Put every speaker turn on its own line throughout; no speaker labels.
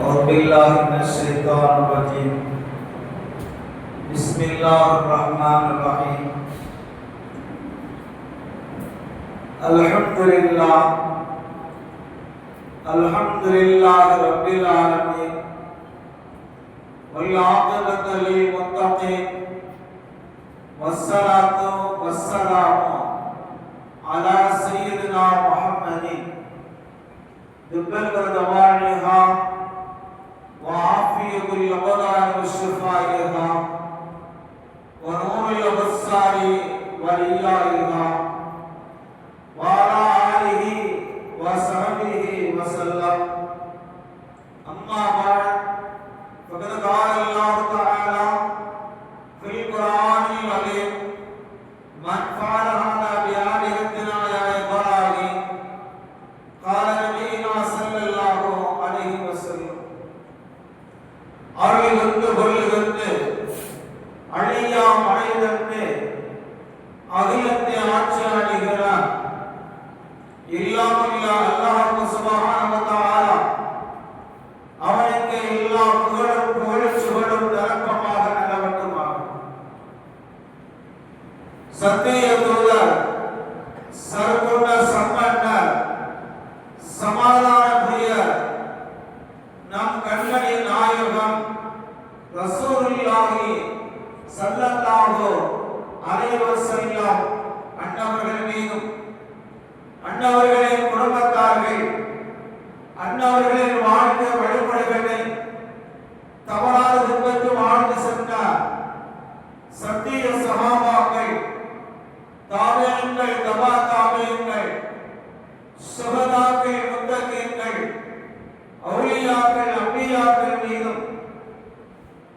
أعوذ بالله من الشيطان الرجيم بسم الله الرحمن الرحيم الحمد لله رب العالمين والعاقبة للمتقين والصلاة والسلام على سيدنا محمد طب الدواعيها وعافية الأبدان وشفائها ونور الأبصار وليائها وعلى آله وصحبه وسلم أما بعد فقد قال الله تعالى في القرآن العظيم من فعل هذا بآلهتنا يا إبراهيم قال نبينا صلى الله عليه وسلم அருளிலிருந்து கொள்ளுகின்ற அழியா மழைதற்கு அகிலத்தை ஆட்சி ஆடுகிறார் இல்லாமல் அல்லாஹ் சுப்ஹானஹு வ தஆலா அவனுக்கு எல்லா புகழும் புகழ்ச்சிகளும் நிரப்பமாக நிலவட்டுமாக. சத்திய தூதர் சர்க்குண சம்பன்னர் சமாதான பிரியர் நம் கண்மணி நாயகம் ரசூலுல்லாஹி ஸல்லல்லாஹு அலைஹி வஸல்லம் அன்னவர்கள் மீதும் அன்னவர்களின் குடும்பத்தார்கள் அன்னவர்களின் வாழ்க்கை வழிமுறைகளை தவறாத விபத்து வாழ்ந்து சென்ற சத்திய சஹாபாக்கள் தாபியீன்கள் தபா தாபியீன்கள் சுஹதாக்கள் முத்தகீன்கள் அவுலியாக்கள் அம்பியாக்கள் மீதும்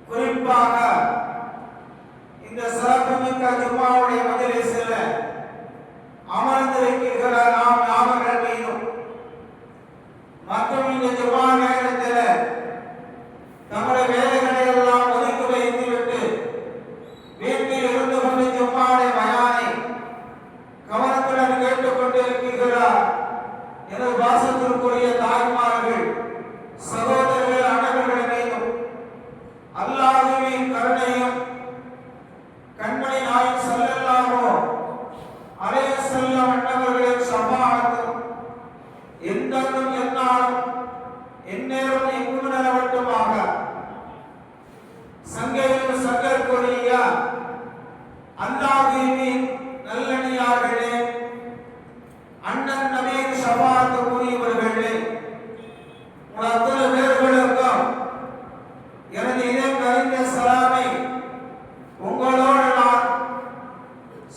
குறிப்பாக இந்த சிறப்புமிக்க ஜும்மாவுடைய மஜ்லிஸில் அமர்ந்திருக்கிற நாம் யாவர்கள் மீதும் மற்றும் இந்த ஜும்மா நேரத்தில் நம்முடைய வேலைகளை எல்லாம் ஒதுக்கி வைத்துவிட்டு வீட்டில் இருந்து கொண்டு ஜும்மாவுடைய பயானை கவனத்துடன் கேட்டுக்கொண்டிருக்கிறார் எனது பாசத்திற்குரிய தாய்மார்கள் சகோதரர்கள் அனைவர்கள் மீதும் அல்லாஹ்வின் கருணையும் கண்மணி நாயகம் ஸல்லல்லாஹு அலைஹி வஸல்லம் அன்னவர்களின் ஷஃபாஅத்தும் எந்தெங்கும் எந்நாளும் எந்நேரம் எங்கும் நிலவட்டுமாக. சங்கையும் சங்கற்குரிய அல்லாஹ்வின் நல்லடியார்களே, அண்ணன் நபியின் ஷஃபாஅத்துக்குரியவர்களே, அத்தனை பேர்களுக்கும் எனது இதயம் கனிந்த சலாமை உங்களோடு நான்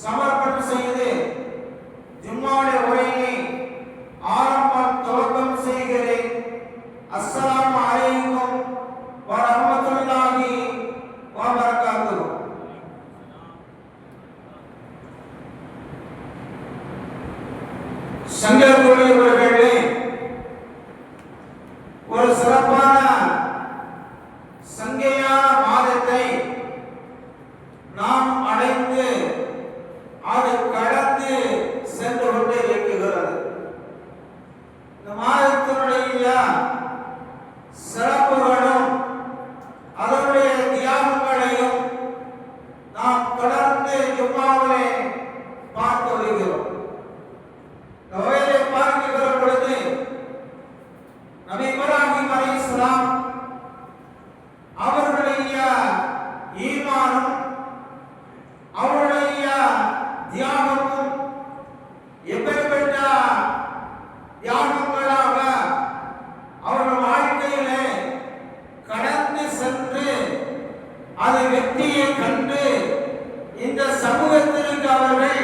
சமர்ப்பணம் செய்து ஜும்மாவுடைய உரையை ஆரம்பம் துவக்கம் செய்கிறேன். அஸ்ஸலாமு அலைக்கும் வ ரஹ்மத்துல்லாஹி வ பரகாத்துஹு. சங்கக்குரியவர்களே, ஒரு சிறப்பான சங்கையான மாதத்தை நாம் அடைந்து அது கடந்து சென்று கொண்டே இருக்கிறது. இந்த மாதத்தினுடைய சிறப்புகளும் அதனுடைய தியாகங்களையும் நாம் தொடர்ந்து ஜும்மாவிலே பார்த்து வருகிறோம். பார்க்கிற பொழுது நபி இப்ராஹிம் அலைஹிஸ்ஸலாம் அவர்களுடைய ஈமானும் அவருடைய தியாகமும் எப்பேற்பட்ட தியாகங்களாக அவர்கள் வாழ்க்கையிலே கடந்து சென்று அது வெற்றியை கண்டு இந்த சமூகத்திற்கு அவர்கள்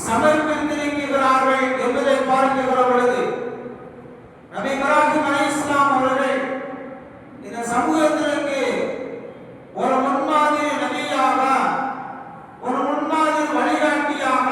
சமர்ப்பித்திருக்கிறார்கள் என்பதை பார்க்கிற பொழுது நபி இப்ராஹிம் அலைஹிஸ்ஸலாம் அவர்கள் இந்த சமூகத்திற்கு ஒரு முன்மாதிரி நபியாக ஒரு முன்மாதிரி வழிகாட்டியாக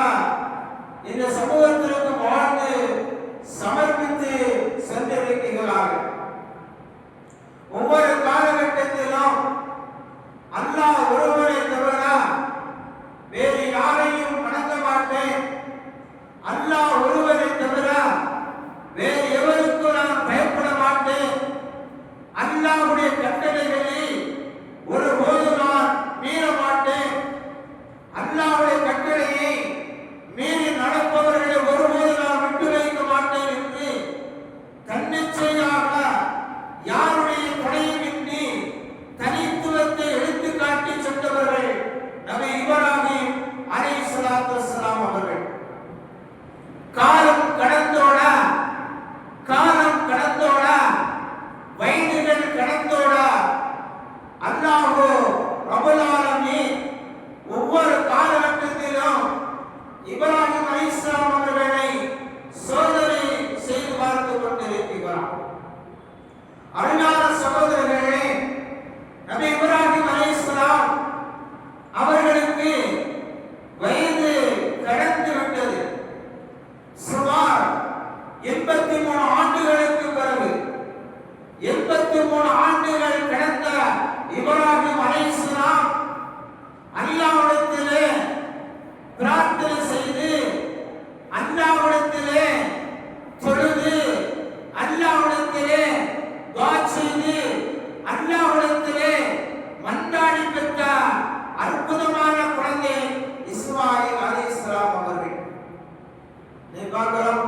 பார்க்கிறோம்.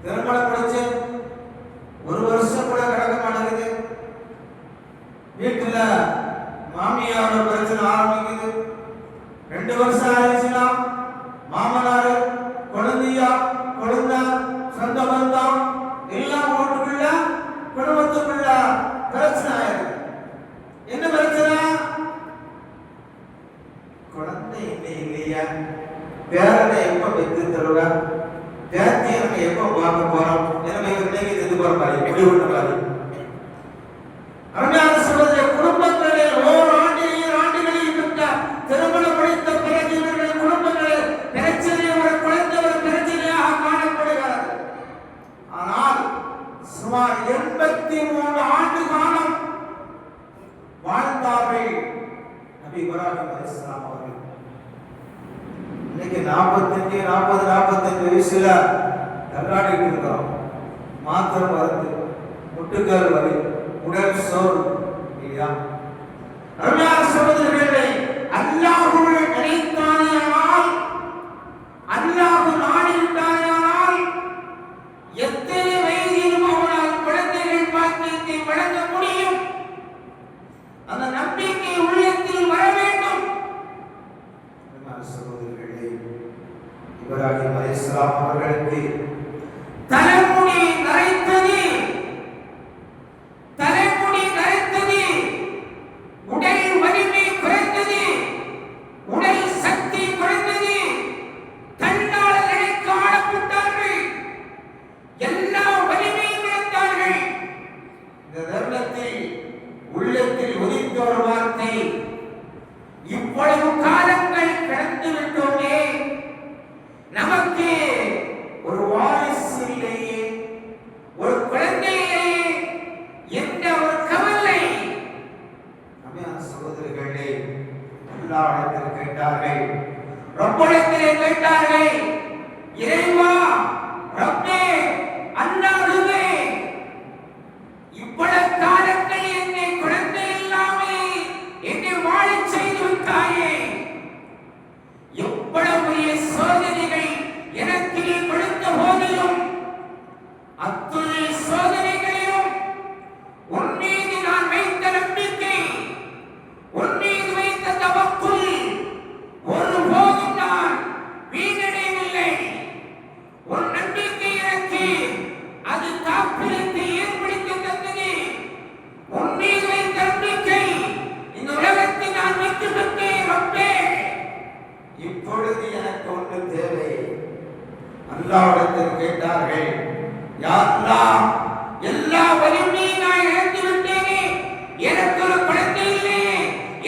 திருமணம் முடிச்சு ஒரு வருஷம் கூட கிடக்க மாட்டேங்குது. வீட்டுல மாமியாரோட பிரச்சனை ஆரம்பிக்குது. 2 வருஷம் ஆயிடுச்சுன்னா மாமனாரு, குழந்தையா, குழந்தை, சொந்த பந்தம் எல்லாம் வீட்டுக்குள்ள குடும்பத்துக்குள்ள பிரச்சனை ஆயிடுது. என்ன பிரச்சனை? குழந்தை இல்லையா, பேரனை எப்ப பெற்று தருவ, பேத்தியை நம்ம எப்ப பார்க்க போறோம், எனவே இது போற மாதிரி முடிவு பாரு. அருமையான சொல்றது, குடும்பங்களில் ஆண்டுகளில் பெற்ற திருமணம் முடித்த பிறகு இவர்கள் குடும்பங்களில் பிரச்சனை ஒரு குழந்தை ஒரு பிரச்சனையாக காணப்படுகிறது. ஆனால் சுமார் 83 ஆண்டு காலம் வாழ்ந்தார்கள் நபி இப்ராஹிம் அலைஹிஸ்ஸலாம் அவர்கள். இன்னைக்கு 45 வயசுல தள்ளாடிட்டு இருக்கிறோம். மாத்திரம் வருது, முட்டுக்கால் வலி, உடல் சோர்வு இல்லையா? அருமையான சகோதரர்களே, அல்லாஹ்வை நினைத்தானேயானால், அல்லாஹ் நாடிவிட்டானேயானால் எத்தனை வயதிலும் அவனால் குழந்தைகள் பாக்கியத்தை வழங்க முடியும். அந்த நம்பிக்கை உள்ளத்தில் வர வேண்டும். சகோதரர்களே, இப்ராஹிம் அலைஹிஸ்ஸலாம் அவர்களுக்கு தலைமுடி நரைத்தது, உடல் வலிமை குறைந்தது, உடல் சக்தி குறைந்தது, தன்னாளர்களுக்கு ஆளப்பட்டார்கள், எல்லா வலிமையும் இழந்தார்கள். இந்த தருணத்தில் உள்ளத்தில் உதித்த ஒரு வார்த்தை, இவ்வளவு காலங்கள் கடந்து விட்டோமே, நமக்கு ஒரு வாரிசு இல்லையே, ஒரு குழந்தை இல்லையே என்ற ஒரு கவலை. அருமையான சகோதரர்களே, அல்லாஹ்விடத்தில் கேட்டார்கள், ரப்பிடத்திலே கேட்டார்கள், இறைவா, ரப்பே, அல்லாஹ்வே, இவ்வளவு காலங்கள் என்னை குழந்தை இல்லாமல் என்னை வாழச் செய்து விட்டாயே, எவ்வளவு பெரிய சோதனைகள் எனக்கு நீ கொடுத்த போதிலும் அத்துணை சோதனைகளிலும் உன் மீது நான் வைத்த நம்பிக்கை, உன் மீது வைத்த தவக்குல் ஒருபோதும் நான் வீணடையவில்லை. உன் நம்பிக்கை எனக்கு அது தாக்குதலை ஏற்படுத்தி தந்தது. உன் மீது வைத்த நம்பிக்கை இந்த உலகத்தை நான் வைத்து விட்டேன். ரப்பே, இப்பொழுது எனக்கு ஒன்று தேவை. அல்லாஹ்விடத்தில் கேட்டார்கள், யா அல்லாஹ், எல்லா வலிமையும் நான் இழந்து விட்டேனே, எனக்கு ஒரு குழந்தை இல்லையே,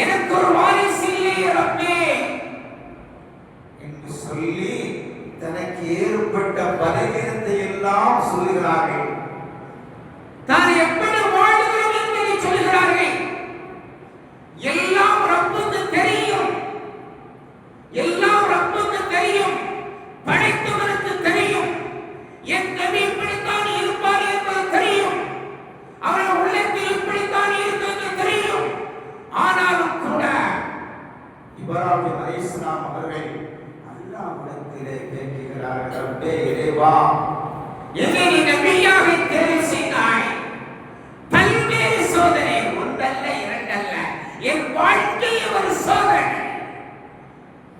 எனக்கு ஒரு வாரிசு இல்லையே ரப்பே என்று சொல்லி தனக்கு ஏற்பட்ட பலவீனத்தை எல்லாம் சொல்லுகிறார்கள். தான் எப்படி வாழ்கிறோம் என்பதை சொல்லுகிறார்கள். எல்லாம் ரப்புக்கு தெரியும், எல்லாம் ரப்புக்கு தெரியும், படைத்தவனுக்கு தெரியும். என் நபி இப்படித்தான் இருப்பார் என்பது தெரியும், அவர்கள் உள்ளத்தில் இப்படித்தான் இருக்கிறது தெரியும். ஆனாலும் கூட இப்ராஹிம் அலைஹிஸ்ஸலாம் அவர்கள் அல்லாஹ்விடத்திலே கேட்கிறார்கள், ரப்பே, இறைவா, என்னை நீ நபியாக தேர்வு செய்தாய். பல்வேறு சோதனை, ஒன்றல்ல இரண்டல்ல, என் வாழ்க்கையில் ஒரு சோதனை.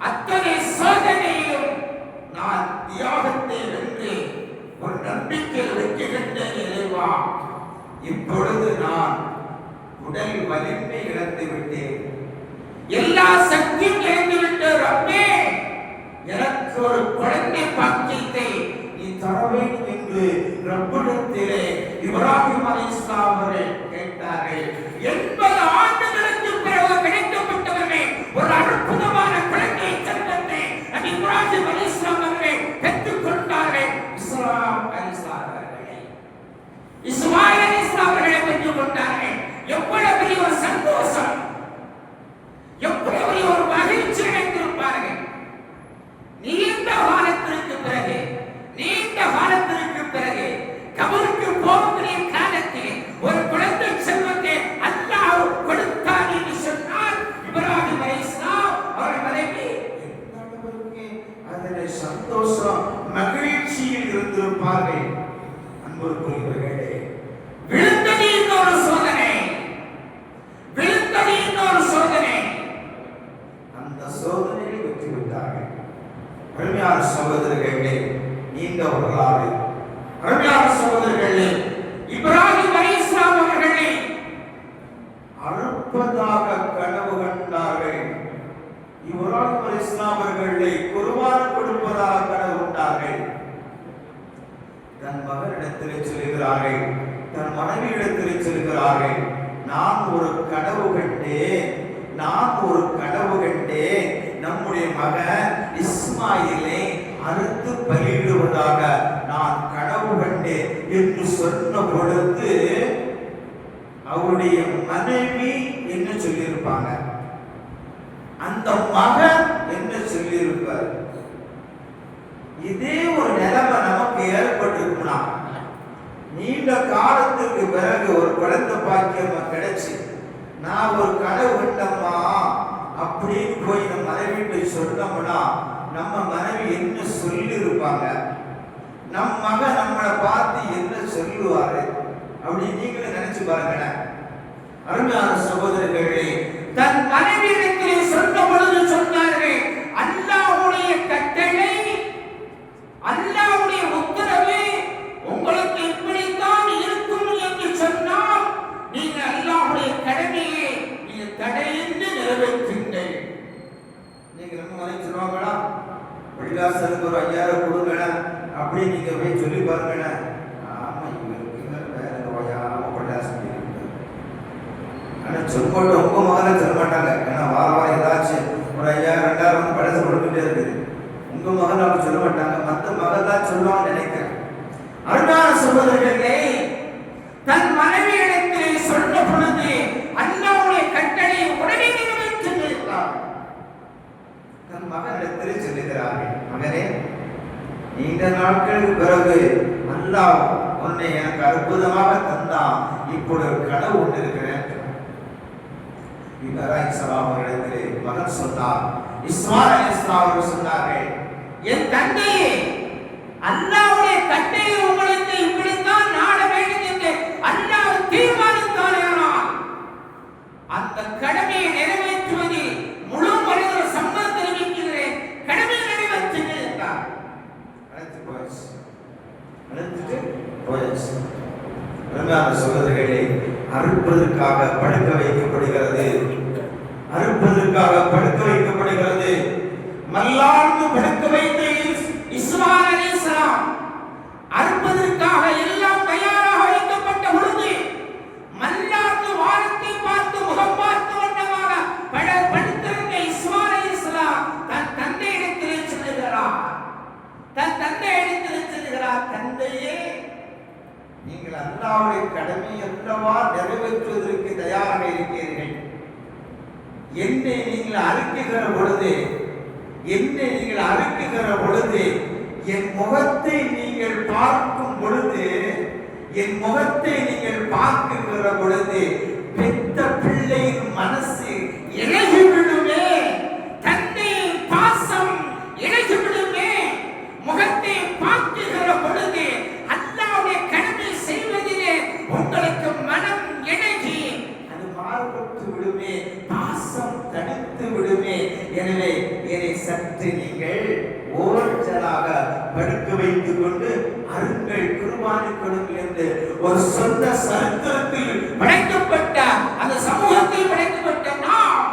அத்தனை சோதனையும் நான் தியாகத்தை வென்று ஒரு நம்பிக்கை வைக்கின்றேன் இறைவா. இப்பொழுது நான் உடல் வலிமை இழந்து விட்டேன், எல்லா சக்தியும் இழந்து விட்டேன். ரப்பே, எனக்கு ஒரு குழந்தை பாக்கியத்தை நீ தர வேண்டும் என்று ரப்பிடத்திலே இப்ராஹிம் அலைஹிஸ்ஸலாம் அவர்கள் கேட்டார்கள். 80 ஆண்டுகளுக்கு பிறகு கிடைக்கப்பட்டவர்கள் ஒரு அற்புதமான குழந்தை செல்வத்தை நபி இப்ராஹிம் அலைஹிஸ்ஸலாம் அவர்கள் பெற்றுக் கொண்டார்கள். இஸ்மாயில் அலைஹிஸ்ஸலாம் அவர்களை பெற்றுக் கொண்டார்கள். எவ்வளவு பெரிய ஒரு சந்தோஷம், எவ்வளவு பெரிய ஒரு மகிழ்ச்சி அடைந்திருப்பார்கள். நீண்ட காலத்திற்கு பிறகு கபருக்கு போகக்கூடிய காலத்தில் ஒரு குழந்தை செல்வத்தை அல்லாஹ் கொடுத்தார் என்று சொன்னால் இப்ராஹிம் அலைஹிஸ்ஸலாம் அவர்கள் மனைவி எந்த அளவுக்கு அதில் சந்தோஷம் வைத்திருப்பார்கள். அன்புக்குரியவர்களே, விழுந்தது இன்னொரு சோதனை, விழுந்தது இன்னொரு சோதனை. அந்த சோதனையை வெற்றி விட்டார்கள். அருமையான சகோதரர்களே, நீண்ட வரலாறு. அருமையான சகோதரர்களே, இப்ராஹிம் அலைஹிஸ்ஸலாம் அவர்களே அற்புதமாக கனவு கண்டார்கள். இப்ராஹிம் அலைஹிஸ்ஸலாம் அவர்களை குர்பான் கொடுப்பதாக கனவு கண்டார்கள். தன் மகனிடத்தில் சொல்கிறார்கள், தன் மனைவியிடத்தில் சொல்கிறார்கள், நான் ஒரு கனவு கண்டேன், நான் ஒரு கனவு கண்டேன், நம்முடைய மகன் இஸ்மாயிலை அறுத்து பலியிடுவதாக நான் கனவு கண்டேன் என்று சொன்ன பொழுது அவருடைய மனைவி என்ன சொல்லியிருப்பாங்க, அந்த மகன் என்ன சொல்லியிருப்பார்? இதே ஒரு நிலைமை நமக்கு ஏற்பட்டிருக்கும்னா, நீண்ட காலத்துக்கு பிறகு ஒரு குழந்தை பாக்கியம் கிடைச்சு நான் ஒரு கனவு கண்டம்மா அப்படின்னு போய் நம்ம மனைவி சொன்னோம்னா நம்ம மனைவி என்ன சொல்லி இருப்பாங்க, நம் மகன் நம்மளை பார்த்து என்ன சொல்லுவாரு அப்படி நீங்களும் நினைச்சு பாருங்க. அருமையான சகோதரர்களே, தன் மனைவியிடத்திலே சொன்ன பொழுது சொன்னார்கள், அல்லாஹ்வுடைய கட்டளை, அல்லாஹ்வுடைய உத்தரவு உங்களுக்கு இப்படித்தான் இருக்கும் என்று சொன்னால் நீங்க அல்லாஹ்வுடைய கடமையை நீங்க தடையின்றி நிறைவேற்றுங்கள். நீங்க நம்ம மனைவி சொல்லுவாங்களா, பள்ளிவாசலுக்கு ஒரு 5000 கொடுங்க அப்படி நீங்க போய் சொல்லி பாருங்க. ஆமா, இவருக்கு வேற ஓயாம பள்ளிவாசல் ஆனா சொல்லிட்டு உங்க மகனை சொல்ல மாட்டாங்க. ஏன்னா வாரம் ஏதாச்சும் ஒரு 5000 2000 பழசு கொடுத்துட்டே இருக்குது. உங்க மகன் அப்படி சொல்ல மாட்டாங்க, மற்ற மகன் தான் சொல்லுவான்னு நினைக்கிறேன். அருமையான சகோதரர்களே, தன் மனைவியிடத்திலே சொன்ன பொழுது அல்லாஹ்வுடைய கட்டளை உடனே நிறைவேற்றினார். தன் மகனிடத்திலே சொல்லுகிறார்கள், மகனே, நீண்ட நாட்களுக்கு பிறகு அல்லாஹ் உன்னை எனக்கு அற்புதமாக தந்தான், இப்போது ஒரு கனவு ஒன்று இருக்கிறேன். இப்ராஹிம் அலைஹிஸ்ஸலாம் அவர்களிடத்திலே மகன் சொன்னார், இஸ்மாயில் அலைஹிஸ்ஸலாம் அவர்கள் சொன்னார்கள், என் தந்தையே, அல்லாஹ்வுடைய கட்டளை உங்களுக்கு இப்படித்தான் நாட வேண்டும் என்று அல்லாஹ் தீர்மானித்தாரானால் அந்த கடமையை நிறைவேற்றுவதில் முழு மனித சம்மதம் தெரிவிக்கிறேன், கடமையை நிறைவேற்றுங்கள் என்றார். சகோதரர்களே, அறுப்பதற்காக படுக்க வைக்கப்படுகிறது, அறுப்பதற்காக படுக்க வைக்கப்படுகிறது. மல்லாந்து படுக்க வைத்த இஸ்மாயில் அலைஹிஸ்ஸலாம் அறுப்பதற்காக எல்லாம் தயாராக வைக்கப்பட்ட பொழுது மல்லாந்து வானத்தை பார்த்து முகம் பார்த்து வண்ணமாக படுத்திருந்த இஸ்மாயில் அலைஹிஸ்ஸலாம் தன் தந்தையிடத்திலே சொல்லுகிறார், தன் தந்தையிடத்திலே சொல்லுகிறார், தந்தையே, நீங்கள் அல்லாஹ்வுடைய கடமை அல்லவா நிறைவேற்றுவதற்கு தயாராக இருக்கிறீர்கள். என்னை நீங்கள் அறுக்குகிற பொழுது, என்னை நீங்கள் அறுக்குகிற பொழுது, என் முகத்தை நீங்கள் பார்க்கும் பொழுது, என் முகத்தை நீங்கள் பார்க்குகிற பொழுது பெத்த பிள்ளையின் மனசு இழகி விடுமே, தந்தையின் பாசம் இழகி விடுமே. முகத்தை பார்க்குகிற பொழுது அல்லாஹ்வுடைய கடமை செய்வதிலே உங்களுக்கு மனம் இழகி அது மாறுபட்டு விடுமே, பாசம் தடுத்து விடுமே. எனவே என்னை சற்று நீங்கள் ஓரச்சலாக படுக்க வைத்துக் கொண்டு அருங்கள், குர்பானி கொடுங்கள் என்று ஒரு சொந்த சரித்திரத்தில் படைக்கப்பட்ட அந்த சமூகத்தில் படைக்கப்பட்ட நாம்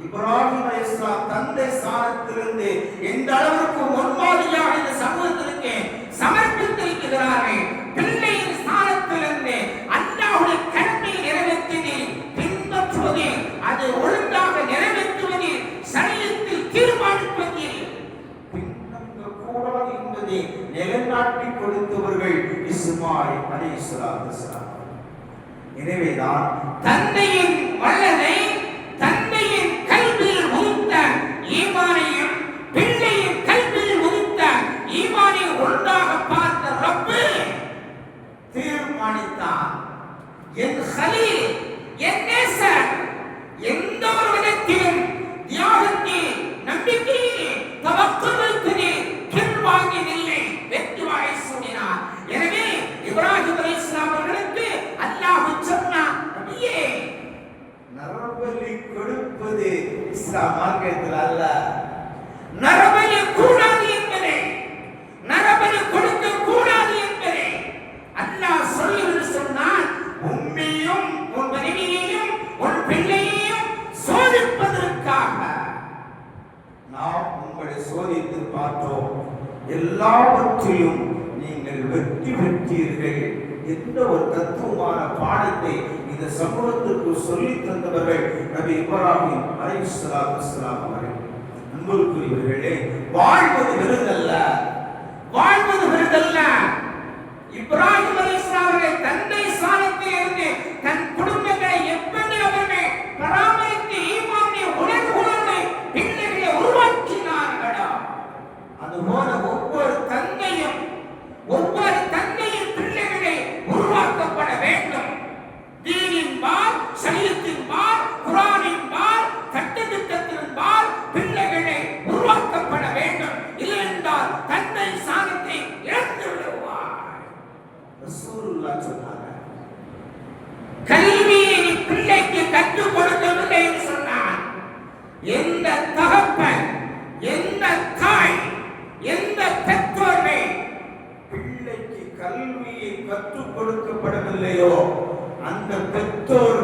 இப்ராஹிம் அலைஹிஸ்ஸலாம் தந்தை ஸ்தானத்திலிருந்து எந்த அளவுக்கு முன்மாதிரியாக இந்த சமூகத்திற்கு சமர்ப்பித்திருக்கிறார்கள். பிள்ளையின் ஸ்தானத்திலிருந்து அல்லாஹ்வுடைய கடமையை நிறைவேற்றுவதில் பின்பற்றுவதில், அது ஒழுங்காக நிறைவேற்றுவதில், சரியத்தில் தீர்மானிப்பதில் பின்னங்க கூடாது என்பதை நிலைநாட்டி கொடுத்தவர்கள் இஸ்மாயில் அலைஹிஸ்ஸலாம். எனவேதான் தந்தையின் வல்லனை, தந்தையின் கல்வியில் உதித்த ஈமானையும் பிள்ளையின் கல்வியில் உதித்த ஈமானை ஒன்றாக பார்த்த ரப்பு தீர்மானித்தான். என் கலீல், என் நேசர், எந்த ஒரு விதத்திலும் தியாகத்தில், நம்பிக்கையில், தவக்குவத்தில் பின்வாங்கியதில்லை. வெற்றி வாய்ஸ் சோதித்து பார்த்தோம், எல்லாவற்றிலும் நீங்கள் வெற்றி பெற்றீர்கள் என்ற ஒரு தத்துவமான பாடத்தை இந்த சமூகத்திற்கு சொல்லி தந்தவர்கள் நபி இப்ராஹிம் அலைஹிஸ்ஸலாத்து வஸ்ஸலாம் அவர்கள். அன்புக்குரியவர்களே, வாழ்வது விருதல்ல, வாழ்வது விருதல்ல. இப்ராஹிம் அலைஹிஸ்ஸலாம் அவர்கள் தந்தை ஸ்தானத்தில் இருந்து தன் குடும்பங்களை எப்படி அவர்கள் பராமரித்து ஈமானை உணர்வுகளோடு பிள்ளைகளை உருவாக்கினார்களோ, அதுபோல ஒவ்வொரு தந்தையும் பிள்ளைகளை உருவாக்கப்பட வேண்டும். தீனின்பால், சரியத்தின்பால், குர்ஆனின்பால், சட்டதிட்டத்தின்பால் பிள்ளைகளை உருவாக்கப்பட வேண்டும். இல்லையென்றால் தந்தை ஸ்தானத்தை இழந்து விடுவார். ரசூலுல்லாஹ் சொன்னாங்க, கல்வியை பிள்ளைக்கு கற்றுக் கொடுக்கவில்லை என்று சொன்னார். எந்த தகப்பன், எந்த தாய், எந்த பெற்றோர்கள் பிள்ளைக்கு கல்வியை கற்றுக் கொடுக்கப்படவில்லையோ அந்த பெற்றோர்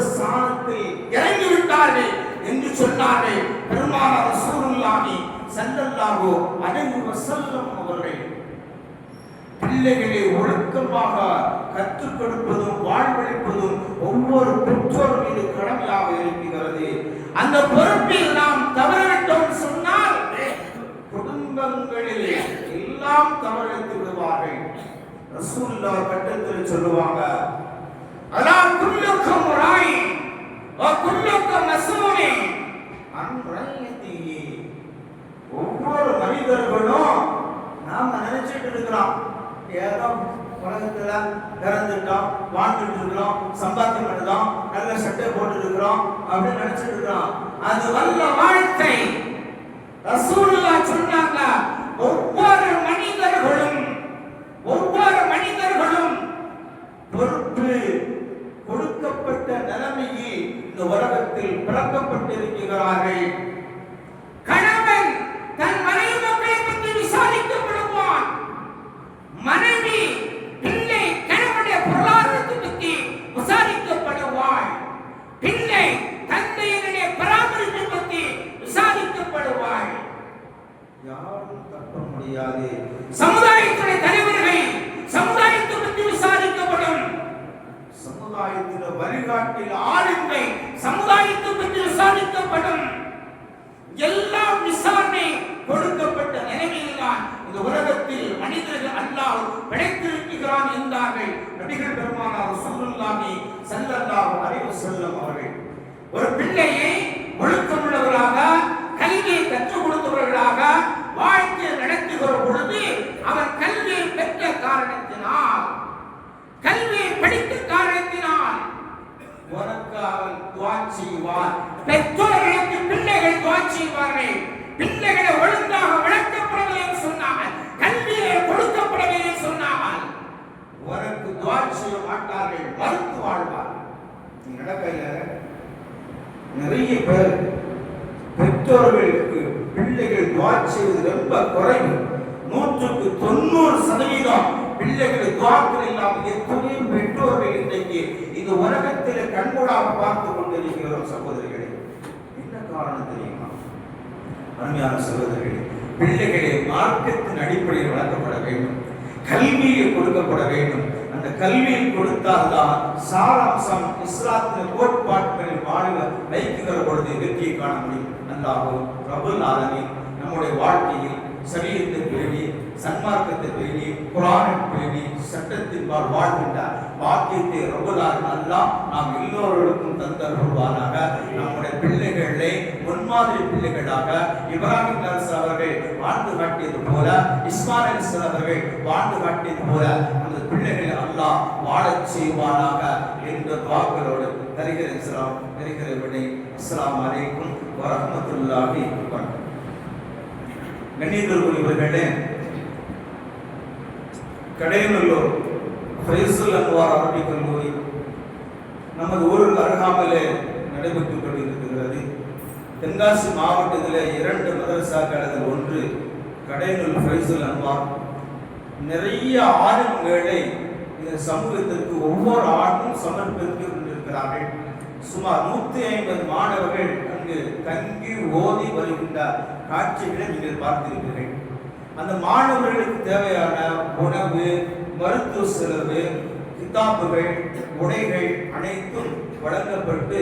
ஸ்தானத்தில் இறங்கிவிட்டார்கள் என்று சொன்னார்கள் பெருமானார் ரசூலுல்லாஹி ஸல்லல்லாஹு அலைஹி வஸல்லம் அவர்கள். பிள்ளைகளை ஒழுக்கமாக கற்றுக் கொடுப்பதும் வாழ்வளிப்பதும் ஒவ்வொரு பெற்றோர் மீது கடமையாக இருக்கிறது. அந்த பொறுப்பில் நாம் தவறிவிட்டோம் சொன்னால் குடும்பங்களில் எல்லாம் தவறித்து விடுவார்கள். ரசூலுல்லாஹ் கட்டத்தில் சொல்லுவாங்க, அலா குல்லுக்கும் ராய் வ குல்லுக்கும் மஸ்ஊலின் அன் ரய்யத்திஹி. ஒவ்வொரு மனிதர்களும் நாம நினைச்சிட்டு இருக்கிறோம், ஏதோ உலகத்துல பிறந்துட்டோம், வாழ்ந்துட்டு இருக்கிறோம், சம்பாத்தியம் பண்ணுறோம், நல்ல சட்டை போட்டு இருக்கிறோம் அப்படின்னு நினைச்சிட்டு இருக்கிறோம். அது வல்ல வாழ்க்கை. ரசூலுல்லாஹ் சொன்னாங்க, ஒவ்வொரு மனிதர்களும் பொறுப்பு கொடுக்கப்பட்ட நிலைமையில் இந்த உலகத்தில் பிறக்கப்பட்டிருக்கிறார்கள். கணவன் தன் மனைவி மக்களை பற்றி விசாரிக்கப்படுவான். மனைவி பிள்ளை கணவனுடைய பொருளாதாரத்தை பற்றி விசாரிக்கப்படுவாள். பிள்ளை தந்தையினுடைய பராமரிப்பை பற்றி விசாரிக்கப்படுவாள். யாரும் தப்ப முடியாது. சமுதாயத்துடைய தலைவர்கள் சமுதாயத்தை பற்றி விசாரிக்கப்படும். சமுதாயத்தின் வழிகாட்டில் ஆளுமை சமுதாயத்தை பற்றி விசாரிக்கப்படும். எல்லாம் விசாரணை கொடுக்கப்பட்ட நிலைமையில்தான் இந்த உலகத்தில் மனிதர்கள் அல்லாஹ் படைத்திருக்கிறான் என்றார்கள் நபிகள் பெருமானார் ரசூலுல்லாஹி ஸல்லல்லாஹு அலைஹி வஸல்லம் அவர்கள். ஒரு பிள்ளையை ஒழுக்கமுள்ளவராக, கல்வியை கற்றுக் கொடுத்தவர்களாக வாழ்க்கை நடத்துகிற பொழுது அவர் கல்வியை பெற்ற காரணத்தினால், கல்வியை படித்த காரணத்தினால் உனக்கு அவன் துஆ செய்வார். பெற்றோர்களுக்கு பிள்ளைகள் துஆ செய்வார்கள். பிள்ளைகளை ஒழுங்காக வளர்க்கப்படவில்லை என்று சொன்னார்கள், கல்வியை கொடுக்கப்படவில்லை என்று சொன்னார்கள், உனக்கு துஆ செய்ய மாட்டார்கள், மறுத்து வாழ்வார். நடக்கையில நிறைய பேர் பெற்றோர்களுக்கு பிள்ளைகள் துஆ செய்வது ரொம்ப குறைவு. 100% பிள்ளைகள் துஆக்கள் இல்லாமல் எத்தனையோ பெற்றோர்கள் இன்றைக்கு இந்த உலகத்தில் கண்கூடாக பார்த்து கொண்டிருக்கிறோம். சகோதரிகளே, என்ன காரணம் தெரியுமா? அருமையான சகோதரிகளே, பிள்ளைகளை மார்க்கத்தின் அடிப்படையில் வளர்க்கப்பட வேண்டும், கல்வியை கொடுக்கப்பட வேண்டும். அந்த கல்வியை கொடுத்தால்தான் சாராம்சம் இஸ்லாத்தின் கோட்பாடுகளில் வாழ வைக்கிற பொழுது வெற்றியை காண முடியும். அல்லாஹ் ரப்பல் ஆலமீன் நம்முடைய வாழ்க்கையில் சரியத்தை பேணி, சன்மார்க்கத்தை பேணி, குர்ஆனை பேணி, சட்டத்தின்பால் வாழ்கின்ற பாக்கியத்தை ரப்பல் ஆலமீன் அல்லாஹ் நாம் எல்லோருக்கும் தந்தருள்வானாக. நம்முடைய பிள்ளைகளை முன்மாதிரி பிள்ளைகளாக இப்ராஹிம் அலைஹிஸ்ஸலாம் அவர்கள் வாழ்ந்து காட்டியது போல, இஸ்மாயில் அலைஹிஸ்ஸலாம் அவர்கள் வாழ்ந்து காட்டியது போல அந்த பிள்ளைகளை அல்லாஹ் வாழச் செய்வானாக என்ற துஆக்களோடு தருகிற விடை. அஸ்ஸலாமு அலைக்கும் வரஹ்மத்துல்லாஹி வபரகாத்துஹு. கண்ணியத்திற்குரியவர்களே, கடையநல்லூர் ஃபைசல் அன்வார் அரபிக் கல்லூரி நமது ஊருக்கு அருகாமையிலே நடைபெற்றுக் கொண்டிருக்கிறது. தென்காசி மாவட்டத்தில் 2 மதரசாக்கள், அதில் ஒன்று கடையநல்லூர் ஃபைசல் அன்வார். நிறைய ஆளுங்களை இந்த சமூகத்திற்கு ஒவ்வொரு ஆண்டும் சமர்ப்பித்து கொண்டிருக்கிறார்கள். சுமார் 150 மாணவர்கள் அங்கு தங்கி ஓதி வருகின்ற காட்சிகளை நீங்கள் பார்த்திருக்கிறீர்கள். அந்த மாணவர்களுக்கு தேவையான உணவு, மருத்துவ செலவு, கிதாபுகள், உடைகள் அனைத்தும் வழங்கப்பட்டு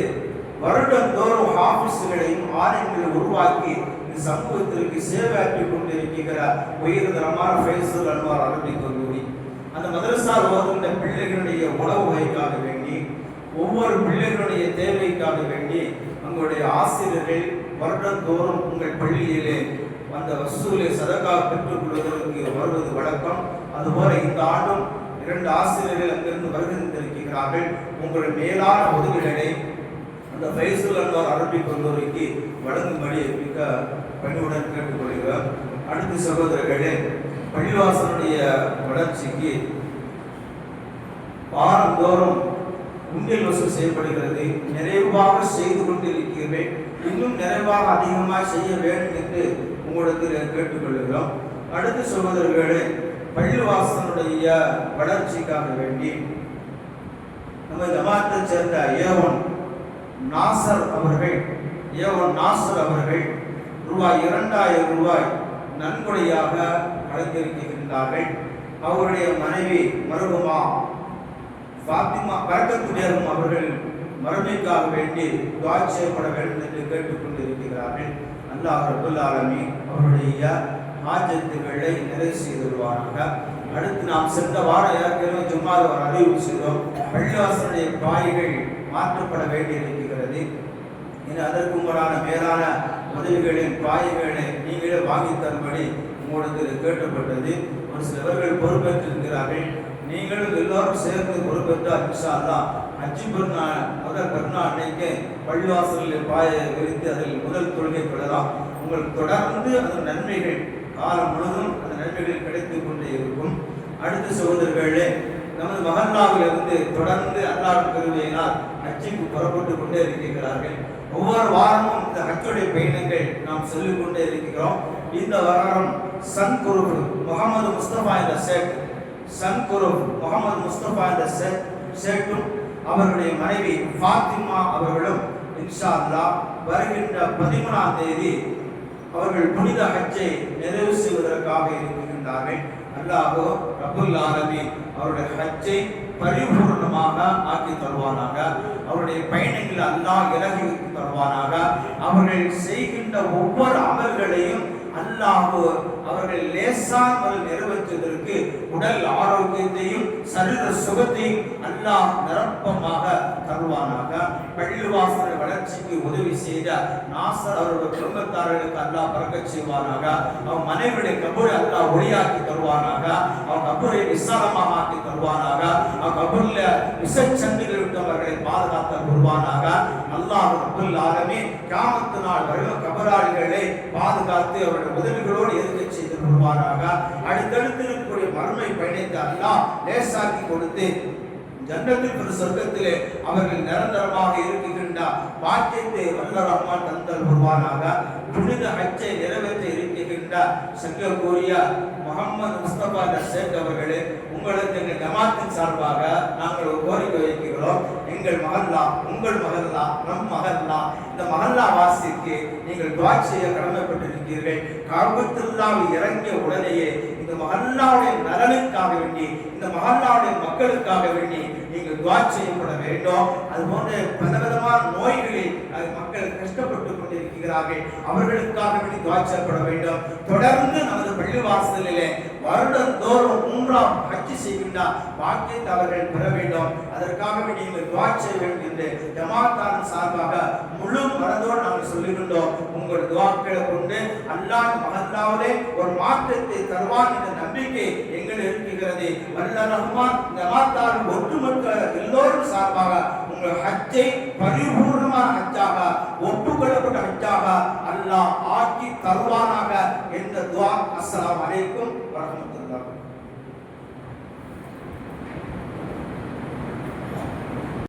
வருடந்தோறும் ஆபீஸ்களையும் ஆலயங்களை உருவாக்கி இந்த சமூகத்திற்கு சேவையாற்றிக் கொண்டிருக்கிற உயர்தரமான ஃபைசல் அன்வார் அரபிக் கல்லூரி அந்த மதரசால் ஓதுகின்ற பிள்ளைகளுடைய உணவு வகைக்காக வேண்டி, ஒவ்வொரு பிள்ளைகளுடைய தேவைக்காக வேண்டி உங்களுடைய ஆசிரியர்கள் வருடந்தோறும் உங்கள் பள்ளியிலே அந்த வசூலை சதகா பெற்றுக் கொள்வதற்கு வருவது வழக்கம். அதுபோல இந்த ஆண்டும் 2 ஆசிரியர்கள் அங்கிருந்து வருகின்றிருக்கிறார்கள். உங்களுடைய மேலான உதவிகளை அந்த ஃபைசல் அன்வார் அரபிக் கல்லூரிக்கு வழங்கும்படி மிக பணிவுடன் கேட்டுக்கொள்கிறோம். அடுத்த சகோதரர்களே, பள்ளிவாசலுடைய வளர்ச்சிக்கு வாரந்தோறும் உண்டியல் வசூல் செய்யப்படுகிறது. நிறைவாக செய்து கொண்டிருக்கிறேன். இன்னும் நிறைவாக அதிகமாக செய்ய வேண்டும் என்று உங்களிடத்தில் கேட்டுக்கொள்கிறோம். அடுத்த சகோதரர்களே, பள்ளிவாசலுடைய வளர்ச்சிக்காக வேண்டி நம்ம ஜமாத்தை சேர்ந்த ஏவன் நாசர் அவர்கள் ரூபாய் 2000 நன்கொடையாக வழங்கியிருக்கின்றார்கள். அவருடைய மனைவி மருகுமா ஃபாத்திமா பரக்கத்துடையரும் அவர்கள் மறுமைக்காக வேண்டி துஆ செய்யப்பட வேண்டும் என்று கேட்டுக்கொண்டிருக்கிறார்கள். அல்லாஹ் ரப்பல் ஆலமீன் அவருடைய ஹாஜத்துகளை நிறைவு செய்துள்வாராக. அடுத்து நாம் சென்ற வாரம் ஏற்கனவே ஜும்மாவில் ஒரு அறிவிப்பு செய்தோம். பள்ளிவாசலுடைய பாய்கள் மாற்றப்பட வேண்டியிருக்கிறது. இனி அதற்கு முன்னான மேலான உதவிகளின் பாய்களை நீங்களே வாங்கி தரும்படி உங்களுக்கு கேட்கப்பட்டது. ஒரு சிலவர்கள் பொறுப்பேற்றிருக்கிறார்கள். நீங்களும் எல்லோரும் சேர்ந்து பொறுப்பேற்றால் இன்ஷா அல்லாஹ் ஹஜ் பெருநாள் அன்னைக்கு பள்ளிவாசலில் பாயை விரித்து அதில் முதல் தொழுகை கொள்ளலாம். உங்களுக்கு தொடர்ந்து அந்த நன்மைகள் காலம் முழுவதும் அந்த நன்மைகள் கிடைத்துக் கொண்டே இருக்கும். அடுத்த சகோதரர்களே, நமது மஹல்லாவில் இருந்து தொடர்ந்து அல்லாஹ் கருவியினால் ஹஜ்ஜுக்கு புறப்பட்டு கொண்டே இருக்கிறார்கள். ஒவ்வொரு வாரமும் இந்த ஹஜ்ஜுடைய பயணங்கள் நாம் சொல்லிக் கொண்டே இருக்கிறோம். இந்த வாரம் சன் குருப் முகமது முஸ்தபா என்ற சேட்டும் அவர்களுடைய மனைவி ஃபாத்திமா அவர்களும் இன்ஷா அல்லாஹ் வருகின்ற 13ஆம் தேதி அவர்கள் புனித ஹஜ்ஜை நிறைவு செய்வதற்காக இருக்கின்றார்கள். அல்லாஹ் ரப்பல் ஆலமீன் அவருடைய ஹஜ்ஜை பரிபூர்ணமாக ஆக்கி தருவானாக. அவருடைய பயணங்கள் அல்லாஹ் இலகி தருவானாக. அவர்கள் செய்கின்ற ஒவ்வொரு அமல்களையும் அல்லாஹ் அவர்கள் லேசாமல் நிறைவேற்றுவதற்கு உடல் ஆரோக்கியத்தையும் சரீர சுகத்தையும் அல்லாஹ் நிரப்பமாக தருவானாக. பள்ளிவாசல் வளர்ச்சிக்கு உதவி செய்த நாசர் அவருடைய குடும்பத்தார்களுக்கு அல்லாஹ் பறக்கச் செய்வானாக. அவன் மனைவியுடைய கபூரை அல்லாஹ் ஒளியாக்கி தருவானாக. அவன் கபூரை விசாலமாக ஆக்கி தருவானாக. அவன் கபூர்ல விசச்சந்திகள் விட்டவர்களை பாதுகாத்த வருவானாக. அல்லாஹ் ரப்பல் ஆலமீன் கியாமத் நாள் வரையும் கபராளிகளை பாதுகாத்து அவருடைய உதவிகளோடு எதிர்க்க செய்து வருவாராக. அடுத்தடுத்து இருக்கக்கூடிய மறுமை பயணத்தை அல்லாஹ் லேசாக்கி கொடுத்து ஜன்னத்துல் சொர்க்கத்திலே அவர்கள் நிரந்தரமாக இருக்கின்ற பாக்கியத்தை வல்ல ரஹ்மான் தந்தல் வருவானாக. புனித ஹஜ்ஜை நிறைவேற்ற இருக்கின்ற சங்கக்கூடிய முகமது முஸ்தபா ஷேக் அவர்களே, உங்களுக்கு எங்கள் ஜமாத்தின் சார்பாக நாங்கள் ஒரு கோரிக்கை வைக்கிறோம். எங்கள் மஹல்லா, உங்கள் மஹல்லா, நம் மஹல்லா, இந்த மஹல்லா வாசிக்கு நீங்கள் துஆ செய்ய கடமைப்பட்டிருக்கிறீர்கள். கஅபத்துல்லாஹ் இறங்கிய உடனேயே இந்த மஹல்லாவுடைய நலனுக்காக வேண்டி, இந்த மஹல்லாவுடைய மக்களுக்காக வேண்டி நீங்கள் துஆ செய்யப்பட வேண்டும். அதுபோன்ற பலவிதமான நோய்களில் மக்கள் கஷ்டப்பட்டு கொண்டிருக்கிறார்கள். அவர்களுக்காக வேண்டி துஆ செய்யப்பட வேண்டும். தொடர்ந்து நமது பள்ளிவாசலிலே வருடந்தோறும் உம்ரா ஹஜ் செய்கின்ற பாக்கியத்தை அவர்கள் பெற வேண்டும். அதற்காக வேண்டி நீங்கள் துஆ செய்ய வேண்டும் என்று ஜமாத்தாரின் சார்பாக முழு மனதோடு நாங்கள் சொல்லுகின்றோம். உங்கள் துஆக்களை கொண்டு அல்லாஹ் மஹல்லாவிலே ஒரு மாற்றத்தை தருவான் என்ற நம்பிக்கை எங்கள் இருக்கிறது. வல்ல ரஹ்மான் ஜமாத்தாரின் ஒட்டுமொத்த எல்லோரும் சார்பாக உங்கள் ஹஜ்ஜை பரிபூர்ணமான ஹஜ்ஜாக, ஒப்புக்கொள்ளப்பட்ட ஹஜ்ஜாக அல்லாஹ் ஆக்கி தருவானாக என்ற துஆ. அஸ்ஸலாமு அலைக்கும்.